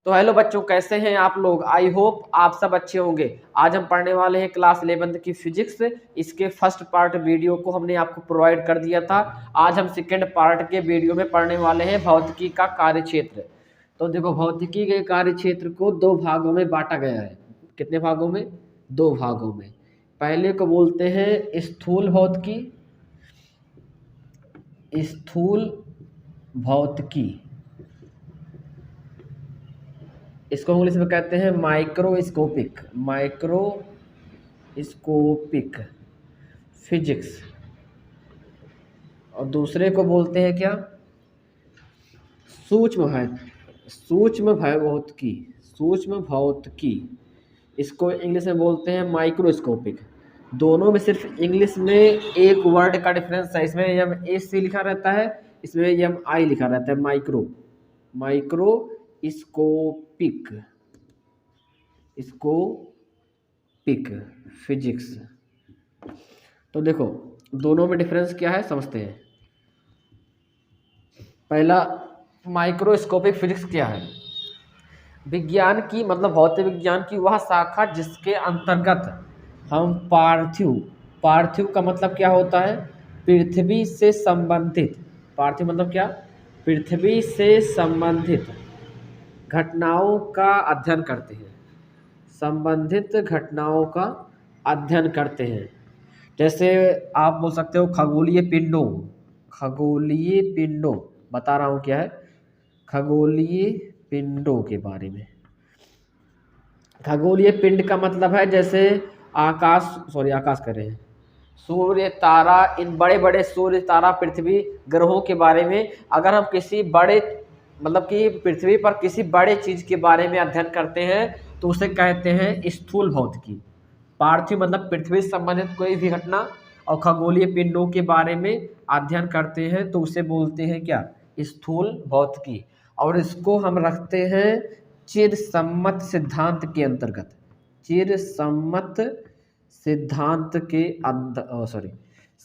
तो हेलो बच्चों, कैसे हैं आप लोग। आई होप आप सब अच्छे होंगे। आज हम पढ़ने वाले हैं क्लास 11 की फिजिक्स। इसके फर्स्ट पार्ट वीडियो को हमने आपको प्रोवाइड कर दिया था। आज हम सेकेंड पार्ट के वीडियो में पढ़ने वाले हैं भौतिकी का कार्यक्षेत्र। तो देखो, भौतिकी के कार्यक्षेत्र को दो भागों में बांटा गया है। कितने भागों में? दो भागों में। पहले को बोलते हैं स्थूल भौतिकी। स्थूल भौतिकी, इसको इंग्लिश में कहते हैं माइक्रोस्कोपिक। Microscopic physics. और दूसरे को बोलते हैं क्या? सूक्ष्म भौतिकी। सूक्ष्म भौतिकी, इसको इंग्लिश में बोलते हैं माइक्रोस्कोपिक। दोनों में सिर्फ इंग्लिश में एक वर्ड का डिफरेंस है। इसमें एम एस सी लिखा रहता है, इसमें एम आई लिखा रहता है। Microscopic physics. तो देखो, दोनों में डिफरेंस क्या है समझते हैं। पहला, माइक्रोस्कोपिक फिजिक्स क्या है? विज्ञान की, मतलब भौतिक विज्ञान की वह शाखा जिसके अंतर्गत हम पार्थिव का मतलब क्या होता है? पृथ्वी से संबंधित। पार्थिव मतलब क्या? पृथ्वी से संबंधित घटनाओं का अध्ययन करते हैं। संबंधित घटनाओं का अध्ययन करते हैं। जैसे आप बोल सकते हो खगोलीय पिंडों बता रहा हूँ क्या है। खगोलीय पिंडों के बारे में। खगोलीय पिंड का मतलब है जैसे आकाश कर रहे हैं, सूर्य, तारा, इन बड़े बड़े सूर्य, तारा, पृथ्वी, ग्रहों के बारे में अगर हम किसी बड़े, मतलब कि पृथ्वी पर किसी बड़े चीज के बारे में अध्ययन करते हैं तो उसे कहते हैं स्थूल भौतिकी। पार्थिव मतलब पृथ्वी से संबंधित कोई भी घटना, और खगोलीय पिंडों के बारे में अध्ययन करते हैं तो उसे बोलते हैं क्या? स्थूल भौतिकी। और इसको हम रखते हैं चिरसम्मत सिद्धांत के अंतर्गत।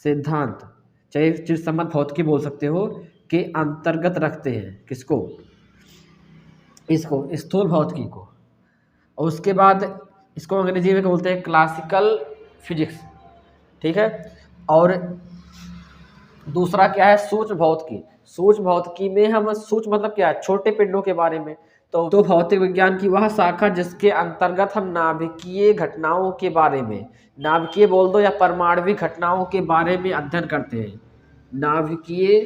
सिद्धांत, चाहे चिरसम्मत भौतिकी बोल सकते हो, के अंतर्गत रखते हैं। किसको? इसको, स्थूल भौतिकी को। और उसके बाद इसको अंग्रेजी में बोलते हैं क्लासिकल फिजिक्स। ठीक है। और दूसरा क्या है? सूक्ष्म भौतिकी। सूक्ष्म भौतिकी में हम, सूक्ष्म मतलब क्या है? छोटे पिंडों के बारे में। तो भौतिक विज्ञान की वह शाखा जिसके अंतर्गत हम नाभिकीय घटनाओं के बारे में, नाभिकीय बोल दो या परमाणविक घटनाओं के बारे में अध्ययन करते हैं। नाभिकीय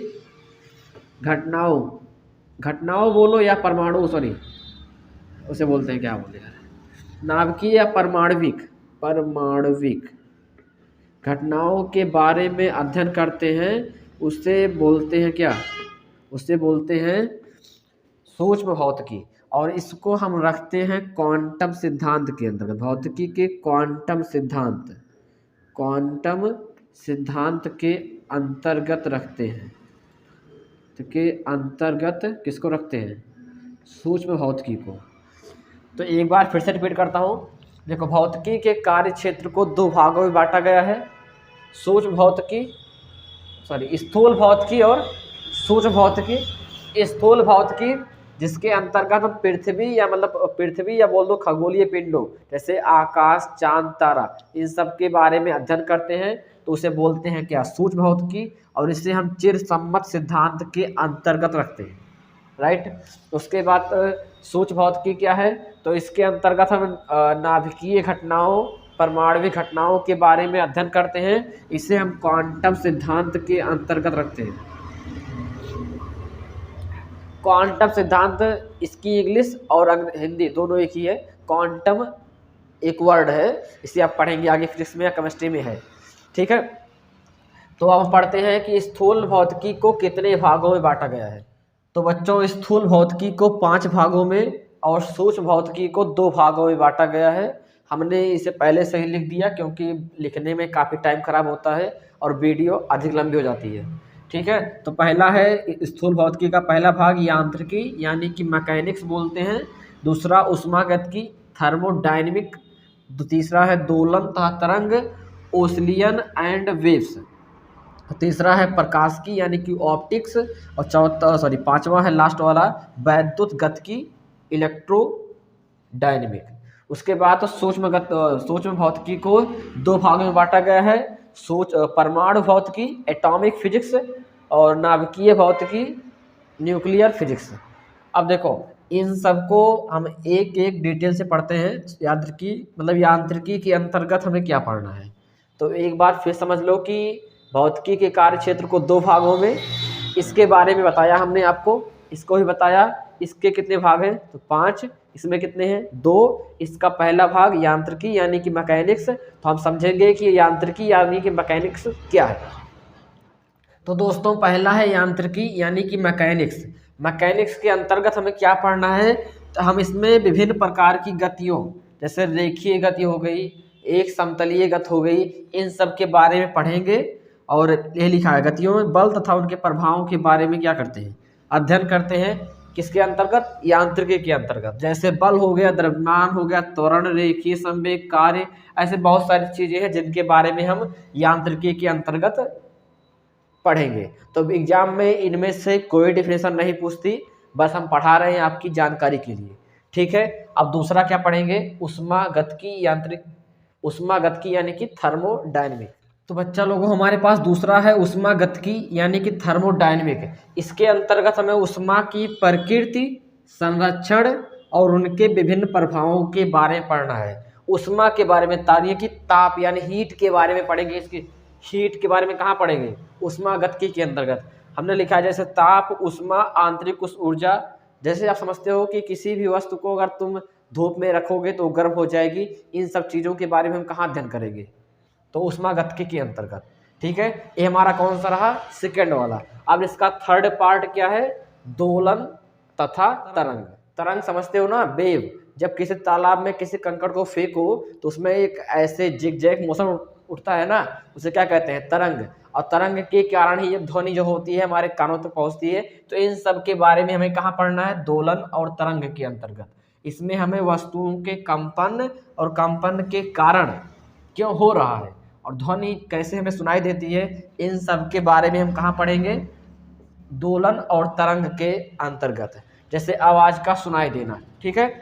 घटनाओं बोलो या परमाणु, उसे बोलते हैं क्या बोलते हैं, नाभिकीय या परमाणविक घटनाओं के बारे में अध्ययन करते हैं। उसे बोलते हैं क्या? उसे बोलते हैं सूक्ष्म भौतिकी। और इसको हम रखते हैं क्वांटम सिद्धांत के अंतर्गत। भौतिकी के क्वांटम सिद्धांत के अंतर्गत रखते हैं। किसको रखते हैं? सूक्ष्म भौतिकी को। तो एक बार फिर से रिपीट करता हूँ। देखो, भौतिकी के कार्य क्षेत्र को दो भागों में बांटा गया है। स्थूल भौतिकी और सूक्ष्म भौतिकी। स्थूल भौतिकी जिसके अंतर्गत हम पृथ्वी या बोल दो खगोलीय पिंडों जैसे आकाश, चांद, तारा, इन सब के बारे में अध्ययन करते हैं तो उसे बोलते हैं क्या? सूक्ष्म भौतिकी। और इसे हम चिरसम्मत सिद्धांत के अंतर्गत रखते हैं। राइट। उसके बाद सूक्ष्म भौतिकी क्या है? तो इसके अंतर्गत हम नाभिकीय घटनाओं, परमाणविक घटनाओं के बारे में अध्ययन करते हैं। इसे हम क्वांटम सिद्धांत के अंतर्गत रखते हैं। क्वांटम सिद्धांत, इसकी इंग्लिश और हिंदी दोनों एक ही है। क्वांटम एक वर्ड है, इसे आप पढ़ेंगे आगे फिजिक्स में या केमिस्ट्री में है। ठीक है। तो अब हम पढ़ते हैं कि स्थूल भौतिकी को कितने भागों में बांटा गया है। तो बच्चों, स्थूल भौतिकी को 5 भागों में और सूक्ष्म भौतिकी को 2 भागों में बांटा गया है। हमने इसे पहले से ही लिख दिया क्योंकि लिखने में काफ़ी टाइम खराब होता है और वीडियो अधिक लंबी हो जाती है। ठीक है। तो पहला है स्थूल भौतिकी का पहला भाग यांत्रिकी, यानी कि मैकेनिक्स बोलते हैं। दूसरा ऊष्मागतिकी, थर्मोडायनेमिक। तीसरा है दोलन तथा तरंग, ओसिलियन एंड वेव्स। तीसरा है प्रकाश की, यानी कि ऑप्टिक्स। और पांचवा है लास्ट वाला वैद्युत गतिकी, इलेक्ट्रोडायनेमिक। उसके बाद तो सूक्ष्म भौतिकी को दो भागों में बांटा गया है, परमाणु भौतिकी एटॉमिक फिजिक्स और नाभिकीय भौतिकी न्यूक्लियर फिजिक्स। अब देखो इन सबको हम एक एक डिटेल से पढ़ते हैं। यांत्रिकी के अंतर्गत हमें क्या पढ़ना है, तो एक बार फिर समझ लो कि भौतिकी के कार्य क्षेत्र को दो भागों में, इसके बारे में बताया हमने आपको, इसको भी बताया। इसके कितने भाग हैं, तो 5। इसमें कितने हैं, 2। इसका पहला भाग यांत्रिकी यानी कि मैकेनिक्स, तो हम समझेंगे कि यांत्रिकी यानी कि मैकेनिक्स क्या है। तो दोस्तों पहला है यांत्रिकी यानी कि मैकेनिक्स। मैकेनिक्स के अंतर्गत हमें क्या पढ़ना है, तो हम इसमें विभिन्न प्रकार की गतियों, जैसे रेखीय गति हो गई, एक समतलीय गति हो गई, इन सब के बारे में पढ़ेंगे। और यह लिखा है गतियों में बल तथा उनके प्रभावों के बारे में क्या करते हैं, अध्ययन करते हैं। किसके अंतर्गत, यांत्रिकी के अंतर्गत। जैसे बल हो गया, द्रव्यमान हो गया, त्वरण, रेखीय संवेग, कार्य, ऐसे बहुत सारी चीजें हैं जिनके बारे में हम यांत्रिकी के अंतर्गत पढ़ेंगे। तो एग्जाम में इनमें से कोई डिफिनेशन नहीं पूछती, बस हम पढ़ा रहे हैं आपकी जानकारी के लिए, ठीक है। अब दूसरा क्या पढ़ेंगे, ऊष्मागतिकी यानी कि थर्मोडायनेमिक। तो बच्चा लोगों हमारे पास दूसरा है ऊष्मागतिकी यानी कि थर्मोडायनेमिक। इसके अंतर्गत हमें ऊष्मा की प्रकृति, संरक्षण और उनके विभिन्न प्रभावों के बारे में पढ़ना है। ऊष्मा के बारे में तारिये की ताप यानी हीट के बारे में पढ़ेंगे। इसकी हीट के बारे में कहाँ पढ़ेंगे, ऊष्मागतिकी के अंतर्गत। हमने लिखा है जैसे ताप, ऊष्मा, आंतरिक ऊर्जा। जैसे आप समझते हो कि किसी भी वस्तु को अगर तुम धूप में रखोगे तो गर्म हो जाएगी, इन सब चीज़ों के बारे में हम कहाँ अध्ययन करेंगे, तो ऊष्मागतिकी के अंतर्गत, ठीक है। ये हमारा कौन सा रहा, सेकंड वाला। अब इसका थर्ड पार्ट क्या है, दोलन तथा तरंग। तरंग समझते हो ना, वेव। जब किसी तालाब में किसी कंकड़ को फेंको तो उसमें एक ऐसे जिगजैग मोशन उठता है ना, उसे क्या कहते हैं, तरंग। और तरंग के कारण ही ये ध्वनि जो होती है हमारे कानों तक पहुंचती है। तो इन सब के बारे में हमें कहाँ पढ़ना है, दोलन और तरंग के अंतर्गत। इसमें हमें वस्तुओं के कंपन और कंपन के कारण क्यों हो रहा है और ध्वनि कैसे हमें सुनाई देती है, इन सब के बारे में हम कहाँ पढ़ेंगे, दोलन और तरंग के अंतर्गत। जैसे आवाज का सुनाई देना, ठीक है।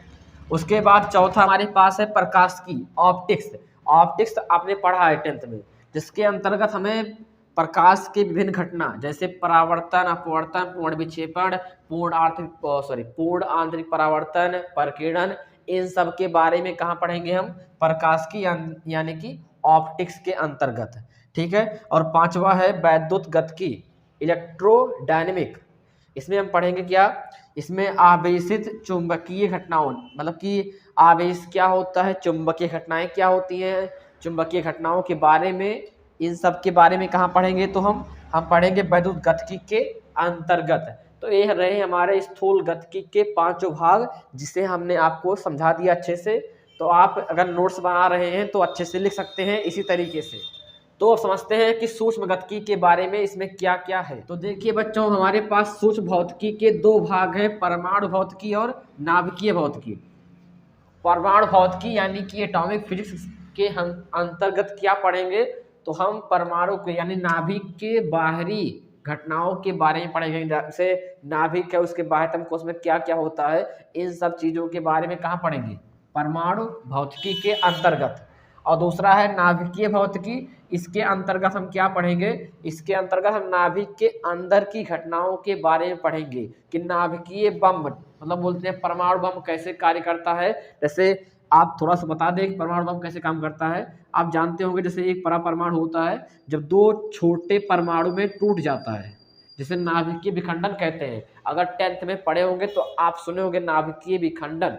उसके बाद चौथा हमारे पास है प्रकाश की, ऑप्टिक्स। ऑप्टिक्स आपने पढ़ा है 10th में, जिसके अंतर्गत हमें प्रकाश की विभिन्न घटना जैसे परावर्तन, अपवर्तन, पूर्ण विक्षेपण, पूर्ण आंतरिक परावर्तन, प्रकीर्णन, इन सब के बारे में कहाँ पढ़ेंगे हम, प्रकाश की यानी कि ऑप्टिक्स के अंतर्गत, ठीक है। और पांचवा है वैद्युत गतिकी, इलेक्ट्रोडायनेमिक। इसमें हम पढ़ेंगे क्या, इसमें आवेशित चुंबकीय घटनाओं, मतलब कि आवेश क्या होता है, चुंबकीय घटनाएं क्या होती हैं, चुंबकीय घटनाओं के बारे में, इन सब के बारे में कहाँ पढ़ेंगे, तो हम पढ़ेंगे वैद्युत गतिकी के अंतर्गत। तो ये रहे हमारे स्थूल गतिकी के 5 भाग, जिसे हमने आपको समझा दिया अच्छे से। तो आप अगर नोट्स बना रहे हैं तो अच्छे से लिख सकते हैं इसी तरीके से। तो समझते हैं कि सूक्ष्म गतिकी के बारे में इसमें क्या क्या है। तो देखिए बच्चों, हमारे पास सूक्ष्म भौतिकी के 2 भाग हैं, परमाणु भौतिकी और नाभिकीय भौतिकी। परमाणु भौतिकी यानी कि एटॉमिक फिजिक्स के हम अंतर्गत क्या पढ़ेंगे, तो हम परमाणु के यानी नाभिक के बाहरी घटनाओं के बारे में पढ़ेंगे। जैसे नाभिक है, उसके बाह्यतम कोश में क्या क्या होता है, इन सब चीज़ों के बारे में कहाँ पढ़ेंगे, परमाणु भौतिकी के अंतर्गत। और दूसरा है नाभिकीय भौतिकी, इसके अंतर्गत हम क्या पढ़ेंगे, इसके अंतर्गत हम नाभिक के अंदर की घटनाओं के बारे में पढ़ेंगे कि नाभिकीय बम, मतलब बोलते हैं परमाणु बम कैसे कार्य करता है। जैसे आप थोड़ा सा बता दें कि परमाणु बम कैसे काम करता है। आप जानते होंगे जैसे एक परमाणु होता है, जब 2 छोटे परमाणु में टूट जाता है, जिसे नाभिकीय विखंडन कहते हैं। अगर 10th में पढ़े होंगे तो आप सुने होंगे नाभिकीय विखंडन।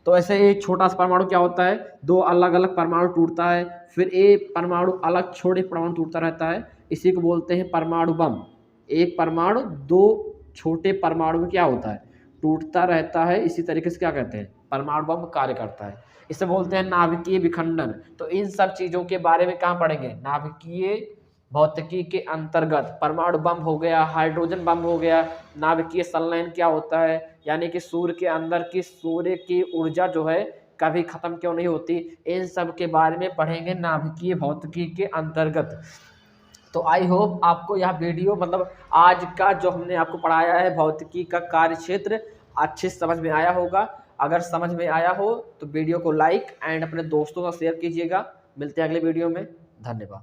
तो ऐसे एक छोटा सा परमाणु क्या होता है, 2 अलग अलग परमाणु टूटता है, फिर एक परमाणु अलग छोटे परमाणु टूटता रहता है, इसी को बोलते हैं परमाणु बम। एक परमाणु 2 छोटे परमाणु में क्या होता है, टूटता रहता है, इसी तरीके से क्या कहते हैं, परमाणु बम कार्य करता है, इसे बोलते हैं नाभिकीय विखंडन। तो इन सब चीज़ों के बारे में कहाँ पढ़ेंगे, नाभिकीय भौतिकी के अंतर्गत। परमाणु बम हो गया, हाइड्रोजन बम हो गया, नाभिकीय संलयन क्या होता है, यानी कि सूर्य के अंदर की सूर्य की ऊर्जा जो है कभी खत्म क्यों नहीं होती, इन सब के बारे में पढ़ेंगे नाभिकीय भौतिकी के अंतर्गत। तो आई होप आपको यह वीडियो, मतलब आज का जो हमने आपको पढ़ाया है भौतिकी का कार्य क्षेत्र, अच्छे समझ में आया होगा। अगर समझ में आया हो तो वीडियो को लाइक एंड अपने दोस्तों का शेयर कीजिएगा। मिलते हैं अगले वीडियो में। धन्यवाद।